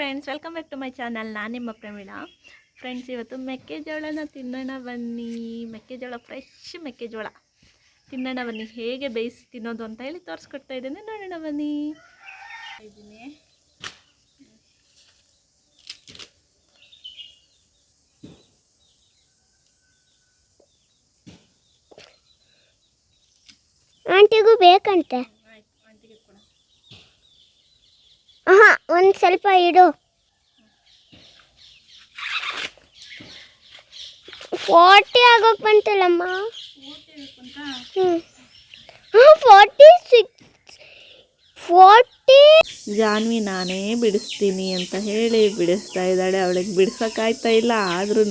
Friends, welcome back to my channel. ನಾನು ನಿಮ್ಮ Pramila. Friends, ಇವತ್ತು ಮೆಕ್ಕೆಜೋಳನ ತಿನ್ನೋಣ ಬನ್ನಿ. ಮೆಕ್ಕೆಜೋಳ, ಫ್ರೆಶ್ ಮೆಕ್ಕೆಜೋಳ ತಿನ್ನೋಣ ಬನ್ನಿ. ಹೇಗೆ ಬೇಯಿಸಿ ತಿನ್ನೋದು ಅಂತ ಹೇಳಿ ತೋರಿಸ್ಕೊಡ್ತಾ ಇದ್ದೇನೆ, ನೋಡೋಣ ಬನ್ನಿ. ಆಂಟಿಗೂ ಬೇಕಂತೆ. ಹಾಂ, ಒಂದು ಸ್ವಲ್ಪ ಇಡು. 40 ಆಗೋಕೆ ಬಂತಲ್ಲಮ್ಮ. 40. ಜಾನ್ವಿ ನಾನೇ ಬಿಡಿಸ್ತೀನಿ ಅಂತ ಹೇಳಿ ಬಿಡಿಸ್ತಾ ಇದ್ದಾಳೆ. ಅವಳಿಗೆ ಬಿಡ್ಸೋಕ್ಕಾಯ್ತಾ ಇಲ್ಲ, ಆದ್ರೂ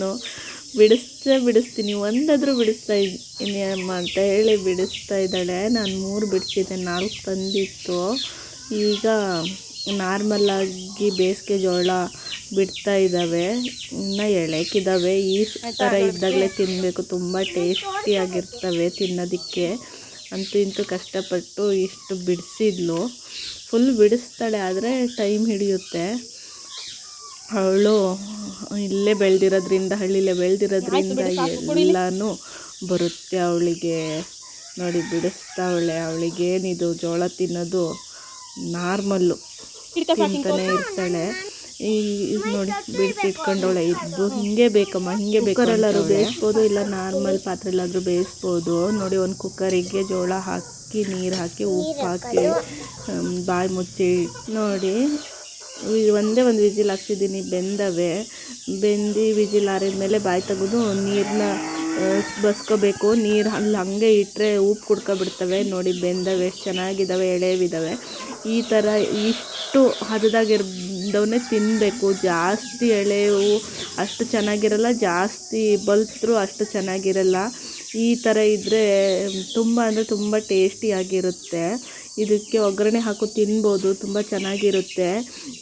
ಬಿಡಿಸ್ತೀನಿ, ಒಂದಾದರೂ ಬಿಡಿಸ್ತಾ ಇದ್ದೀನಿ ಅಮ್ಮ ಅಂತ ಹೇಳಿ ಬಿಡಿಸ್ತಾ ಇದ್ದಾಳೆ. ನಾನು 3 ಬಿಡಿಸಿದ್ದೆ, 4 ತಂದಿತ್ತು. ಈಗ ನಾರ್ಮಲ್ಲಾಗಿ ಬೇಸಿಗೆ ಜೋಳ ಬಿಡ್ತಾ ಇದ್ದಾವೆ, ಇನ್ನು ಎಳೆಕಿದ್ದಾವೆ. ಈ ಥರ ಇದ್ದಾಗಲೇ ತಿನ್ನಬೇಕು, ತುಂಬ ಟೇಸ್ಟಿಯಾಗಿರ್ತವೆ ತಿನ್ನೋದಕ್ಕೆ. ಅಂತೂ ಇಂತೂ ಕಷ್ಟಪಟ್ಟು ಇಷ್ಟು ಬಿಡಿಸಿದ್ಲು. ಫುಲ್ ಬಿಡಿಸ್ತಾಳೆ, ಆದರೆ ಟೈಮ್ ಹಿಡಿಯುತ್ತೆ. ಅವಳು ಇಲ್ಲೇ ಬೆಳೆದಿರೋದ್ರಿಂದ, ಹಳ್ಳಿಲೇ ಬೆಳೆದಿರೋದ್ರಿಂದ ಎಲ್ಲನೂ ಬರುತ್ತೆ ಅವಳಿಗೆ. ನೋಡಿ, ಬಿಡಿಸ್ತಾವಳೆ. ಅವಳಿಗೇನಿದು ಜೋಳ ತಿನ್ನೋದು ನಾರ್ಮಲ್ಲು, ತಿಂತಾನೆ ಇರ್ತಾಳೆ. ನೋಡಿ, ಬಿಡಿಸಿ ಇಟ್ಕೊಂಡವಳೆ. ಇದು ಹಿಂಗೆ ಬೇಕಮ್ಮ, ಹಿಂಗೆ ಕುಕ್ಕರಲ್ಲಾದ್ರೂ ಬೇಯಿಸ್ಬೋದು, ಇಲ್ಲ ನಾರ್ಮಲ್ ಪಾತ್ರೆಲ್ಲಾದರೂ ಬೇಯಿಸ್ಬೋದು. ನೋಡಿ, ಒಂದು ಕುಕ್ಕರಿಗೆ ಜೋಳ ಹಾಕಿ, ನೀರು ಹಾಕಿ, ಉಪ್ಪು ಹಾಕಿ, ಬಾಯಿ ಮುಚ್ಚಿ ನೋಡಿ. ಒಂದೇ ಒಂದು ವಿಜಿಲ್ ಹಾಕ್ಸಿದ್ದೀನಿ, ಬೆಂದವೆ. ವಿಜಿಲ್ ಆರಿದ್ಮೇಲೆ ಬಾಯಿ ತೆಗೆದು ನೀರನ್ನ ಬಸ್ಕೋಬೇಕು. ನೀರು ಅಲ್ಲಿ ಹಂಗೆ ಇಟ್ಟರೆ ಉಪ್ಪು ಕುಡ್ಕೊಬಿಡ್ತವೆ. ನೋಡಿ, ಬೆಂದವೆ, ಎಷ್ಟು ಚೆನ್ನಾಗಿದ್ದಾವೆ, ಎಳೆವಿದ್ದಾವೆ. ಈ ಥರ ಇಷ್ಟು ಹದದಾಗಿರ್ದವನ್ನೇ ತಿನ್ನಬೇಕು. ಜಾಸ್ತಿ ಎಳೆವು ಅಷ್ಟು ಚೆನ್ನಾಗಿರಲ್ಲ, ಜಾಸ್ತಿ ಬಲ್ತ್ರು ಅಷ್ಟು ಚೆನ್ನಾಗಿರಲ್ಲ. ಈ ಥರ ಇದ್ದರೆ ತುಂಬ ಅಂದರೆ ತುಂಬ ಟೇಸ್ಟಿಯಾಗಿರುತ್ತೆ. ಇದಕ್ಕೆ ಒಗ್ಗರಣೆ ಹಾಕಿ ತಿನ್ಬೋದು, ತುಂಬ ಚೆನ್ನಾಗಿರುತ್ತೆ.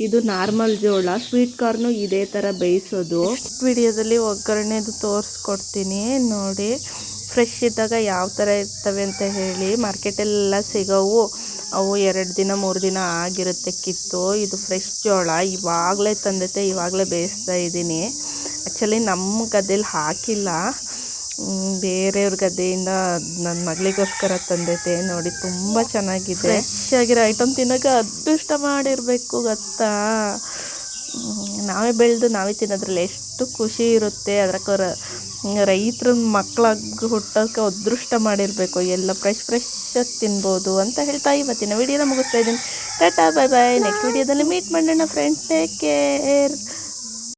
ಇದು ನಾರ್ಮಲ್ ಜೋಳ. ಸ್ವೀಟ್ ಕಾರ್ನು ಇದೇ ಥರ ಬೇಯಿಸೋದು. ವಿಡಿಯೋದಲ್ಲಿ ಒಗ್ಗರಣೆದು ತೋರಿಸ್ಕೊಡ್ತೀನಿ ನೋಡಿ. ಫ್ರೆಶ್ ಇದ್ದಾಗ ಯಾವ ಥರ ಇರ್ತವೆ ಅಂತ ಹೇಳಿ. ಮಾರ್ಕೆಟೆಲ್ಲ ಸಿಗೋವು ಅವು 2 ದಿನ 3 ದಿನ ಆಗಿರುತ್ತೆ ಕಿತ್ತು. ಇದು ಫ್ರೆಶ್ ಜೋಳ, ಇವಾಗಲೇ ತಂದೈತೆ, ಇವಾಗಲೇ ಬೇಯಿಸ್ತಾ ಇದ್ದೀನಿ. ಆ್ಯಕ್ಚುಲಿ ನಮ್ಮ ಗದ್ದೆಯಲ್ಲಿ ಹಾಕಿಲ್ಲ, ಬೇರೆಯವ್ರ ಗದ್ದೆಯಿಂದ ನನ್ನ ಮಗಳಿಗೋಸ್ಕರ ತಂದೈತೆ. ನೋಡಿ, ತುಂಬ ಚೆನ್ನಾಗಿದೆ. ಫ್ರೆಶ್ ಆಗಿರೋ ಐಟಮ್ ತಿನ್ನೋಕೆ ಅದೃಷ್ಟ ಮಾಡಿರಬೇಕು ಗೊತ್ತಾ. ನಾವೇ ಬೆಳೆದು ನಾವೇ ತಿನ್ನೋದ್ರಲ್ಲಿ ಎಷ್ಟು ಖುಷಿ ಇರುತ್ತೆ. ಅದಕ್ಕೆ ರೈತರ ಮಕ್ಕಳಾಗಿ ಹುಟ್ಟೋಕ್ಕೆ ಅದೃಷ್ಟ ಮಾಡಿರಬೇಕು. ಎಲ್ಲ ಫ್ರೆಶ್ ತಿನ್ಬೋದು ಅಂತ ಹೇಳ್ತಾ ಇವತ್ತಿನ ವಿಡಿಯೋನ ಮುಗಿಸ್ತಾ ಇದ್ದೀನಿ. Tata, bye bye. ನೆಕ್ಸ್ಟ್ ವಿಡಿಯೋದಲ್ಲಿ ಮೀಟ್ ಮಾಡೋಣ ಫ್ರೆಂಡ್ಸ್. Take care.